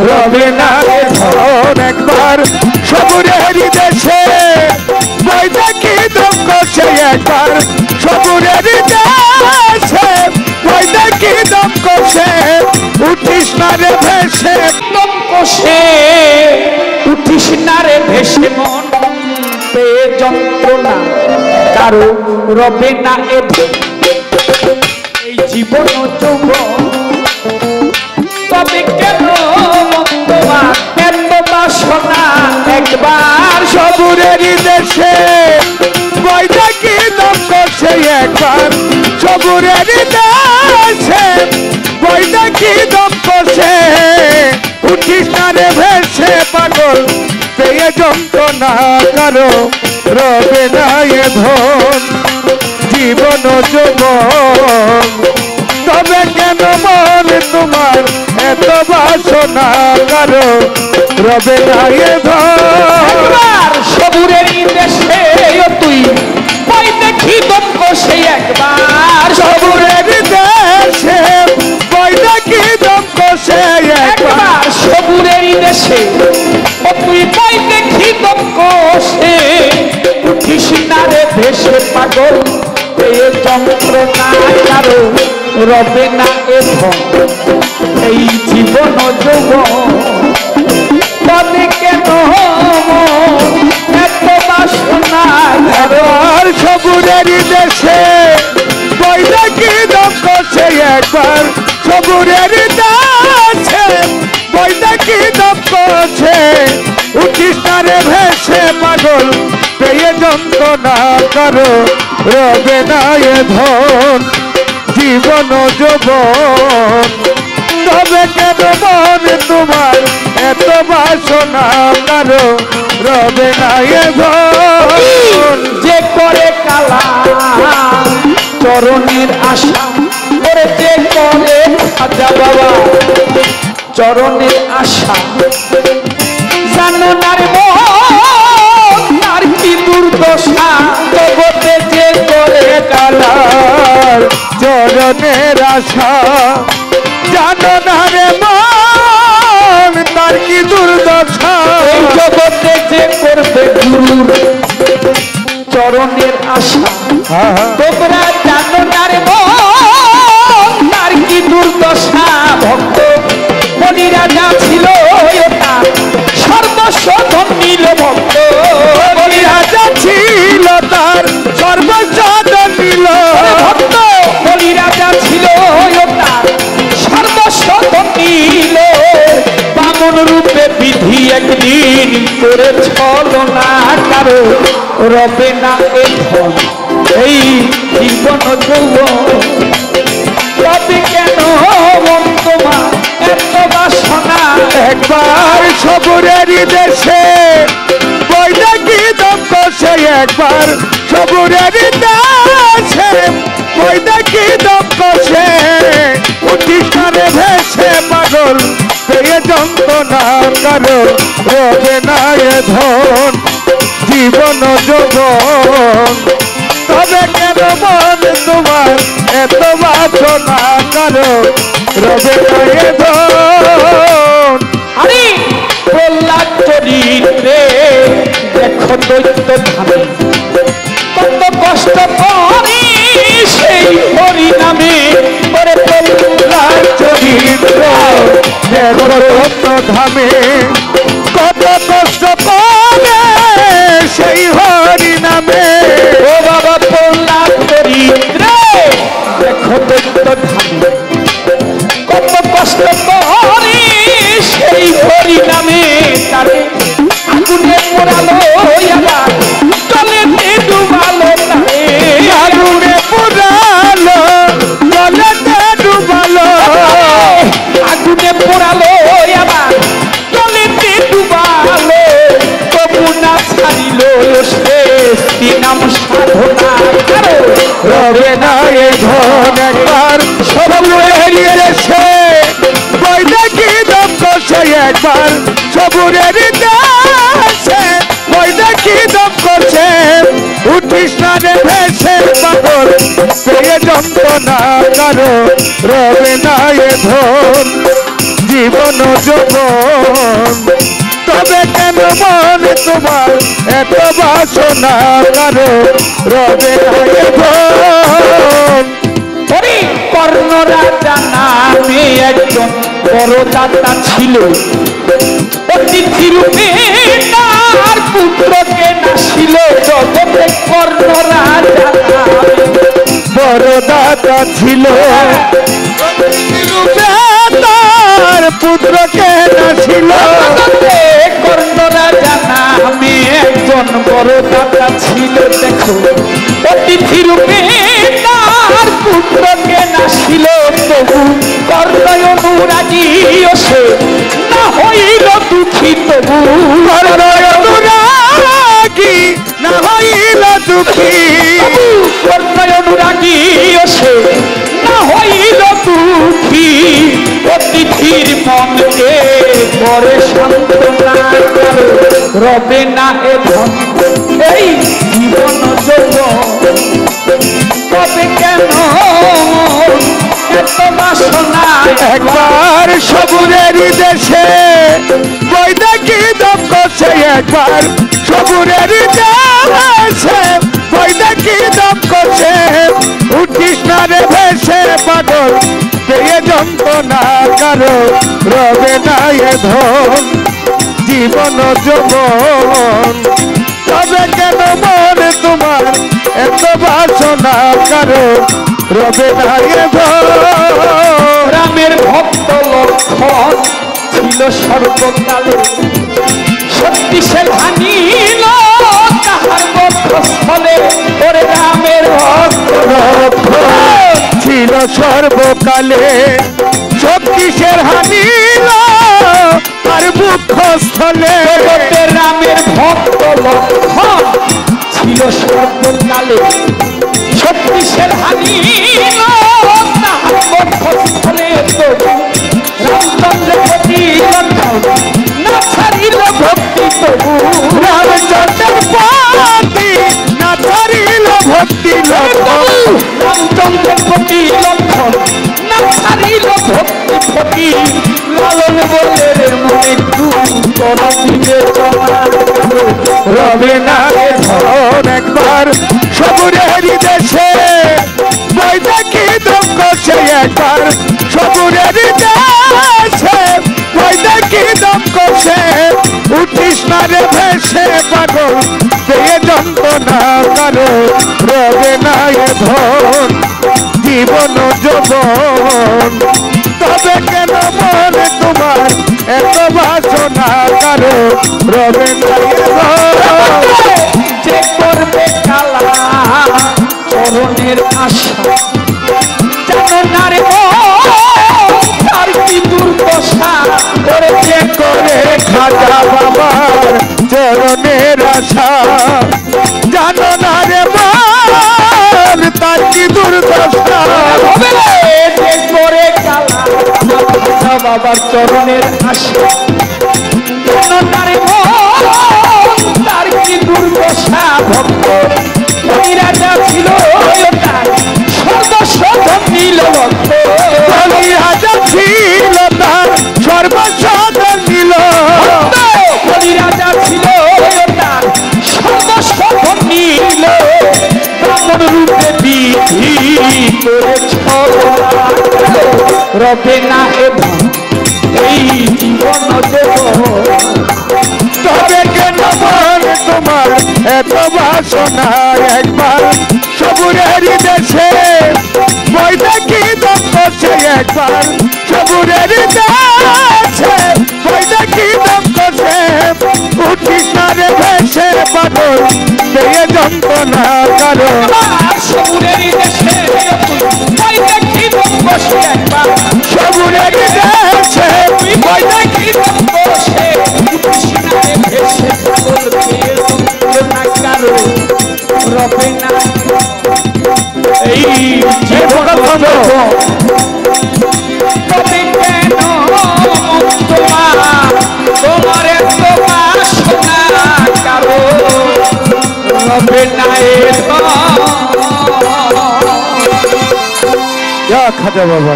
রবে না এ ধন একবার সবুরের দেশে বৈদাকি দক্ষ সে একবার সবুরের দেশে বৈদাকি দক্ষ সে উঠিস না রে ভেসে দক্ষ সে উঠিস না রে ভেসে মন পেয়ে যন্ত্রণা কারো রবে না এ এই জীবন যৌবন তবে কেন তোমার এত বাসনা একবার সবুরের দেশে বৈদাকি দক্ষ সে একবার সবুরের দেশে বৈদাকি দক্ষ সে উঠিস না রে ভেসে পাগল পেয়ে যন্ত্রণা কারো রবে না এ ধন জীবন যৌবন তবে কেন মন তোমার এত বাসনা কারো রবে না এ ধন সবুরের দেশে তুই কই দেখি দক্ষ সে একবার সবুরের দেশে কই দেখি দক্ষ সে একবার সবুরের দেশে তুই কই দেখি দক্ষ সে উঠিস না রে ভেসে পাগল পেয়ে যন্ত্রণা কারো রবে না এ ধন এই জীবন যৌবন তবে কেন এত বাসনা আর সবুরের দেশে বৈদাকি দক্ষ সে একবার সবুরের দেশে বৈদাকি দক্ষ সে উঠিস না রে ভেসে পাগল পেয়ে যন্ত্রণা কারো রবে না এ ধন জীবন যৌবন তবে কেন মন তোমার এত বাসনা কারো রবে না এ ধন যে করে কালা চরণের আশা করে যে করে খাজা বাবা চরণের আশা জানো না রে আর কি দুর্দশা জগতে যে করে কালার চরণের আশা জানো না রে মন তার কি দুর্দশা এই জগতে যে করবে গুরুর চরণের আশা তোমরা জানো না রে তার কি দুর্দশা ভক্ত বলি রাজা ছিল তার সর্বস্ব ধন নিল ভক্ত বলি রাজা ছিল তার সর্বস্ব ধন নিল ভক্ত বলি রাজা ছিল তার সর্বস্ব ধন নিল বামন রূপে বিধি একদিন করে ছলনা কারো রবে না এ ধন এই জীবন যৌবন তবে কেন মন তোমার এত বাসনা একবার সবুরের দেশে বৈদাকি দক্ষ সে একবার সবুরের দেশে বৈদাকি দক্ষ সে উঠিস না রে ভেসে পাগল পেয়ে যন্ত্রণা কারো রবে না এ ধন জীবন যৌবন তবে কেন মন তোমার এত বাসনা কারো রবে না এ ধন আরে প্রহ্লাদ চরিত্রে দেখো দৈত্য ধামে কত কষ্ট করে সেই হরি নামে করে প্রহ্লাদ চরিত্র দেখো দৈত্য ধামে কত কষ্ট করে সেই হরি নামে ও বাবা প্রহ্লাদ চরিত্রে দেখো দৈত্য ধামে কত কষ্ট করে সেই হরি নামে তারে আগুনে পোড়ালো আবার জলেতে ডুবালো তারে আগুনে পোড়ালো জলেতে ডুবালো আগুনে পোড়ালো আবার জলেতে ডুবালো তবু না ছাড়িল সে নাম সাধনা কারো রবে না এ ধন একবার সবুরের দেশে বৈদাকি দক্ষ সে একবার সবুরের দেশে বৈদাকি দক্ষ সে উঠিস না রে ভেসে পাগল পেয়ে যন্ত্রণা কারো রবে না এ ধন জীবন যৌবন তবে কেন মনে তোমার এত বাসনা কারো রবে না এ ধন কর্ণ রাজা নামে একজন বড় দাতা ছিল অতিথি রূপে তার পুত্রকে নাসিল জগতে কর্ণ রাজা বড় দাতা ছিল তার পুত্রকে নাসিল কর্ণ রাজা নামে একজন বড় দাতা ছিল দেখো অতিথি রূপে তার পুত্রকে নাসিল তবু কর্ণ অনুরাগী সে না হইল দুঃখী তবু কর্ণ অনুরাগী না হইল দুঃখী কর্ণ অনুরাগী সে না হইল দুঃখী অতিথির মনকে করে সান্ত্বনা রবে না এ ধন এই জীবন যৌবন তবে কেন এত বাসনা একবার সবুরের দেশে বৈদাকি দক্ষ সে একবার সবুরের দেশে বৈদাকি দক্ষ সে উঠিস না রে ভেসে পাগল পেয়ে যন্ত্রণা কারো রবে না এ ধন জীবন যৌবন তবে কেন মনে তোমার এত বাসনা কারো রবে না এ ধন রামের ভক্ত লক্ষণ ছিল সর্বকালে সত্যি সে ভাঙিল তাহার বক্ষস্থলে ওরে রামের ভক্ত ছিল সর্বকালে শক্তিশের হানিল আর বুকস্থলে রামের ভক্ত লক্ষণ ছিল সর্বকালে শক্তিশের হানিল তাহার বক্ষস্থলে রামচন্দ্রের প্রতি না ছাড়িল ভক্তি তবু রামচন্দ্রের প্রতি না ছাড়িল ভক্তি রামচন্দ্রের প্রতি লক্ষণ না ছাড়িল ভক্তি ফকি লালন বলে রে মনে রবে না এ ধন একবার সবুরের দেশে বৈদাকি দক্ষ সে একবার সবুরের দেশে বৈদাকি দক্ষ সে উঠিস না রে ভেসে পাগল পেয়ে যন্ত্রণা কারো রবে না এ ধন জীবন যৌবন তবে কেন মনে তোমার এত বাসনা কারো রবে না এ ধন যে করবে কালা চরণের আশা জানো না রে তার কি দুর্দশা যে করে খাজা বাবার চরণের আশা জানো না রে মান তার কি দুর্দশা যে করে কালা বাবার চরণের আশা জানো না রে তার কি দুর্দশা ভক্ত ওই রাজা ছিল তার সর্বস্ব নীল ভক্ত ওই রাজা ছিল তার সর্বস্ব নীল ওই রাজা ছিল তার সর্বস্ব নীল ব্রাহ্মণ রূপে বিধি করেছ রবে না এ ধন এই জীবন যৌবন তবে কেন মনে তোমার এত বাসনা একবার সবুরের দেশে বৈদাকি দক্ষ সে একবার সবুরের দেশে বৈদাকি দক্ষ সে উঠিস না রে ভেসে পাগল পেয়ে যন্ত্রণা কারো সবুরের দেশে বৈদাকি দক্ষ সে একবার সবুরের দেশে বৈদাকি দক্ষ সে কৃষ্ণারে ভেসে পাগল পেয়ে যন্ত্রণা কারো রবে না এই জীবন তবে কেন তোমার এত বাসনা কারো রবে না এ ধন খাজা বাবা।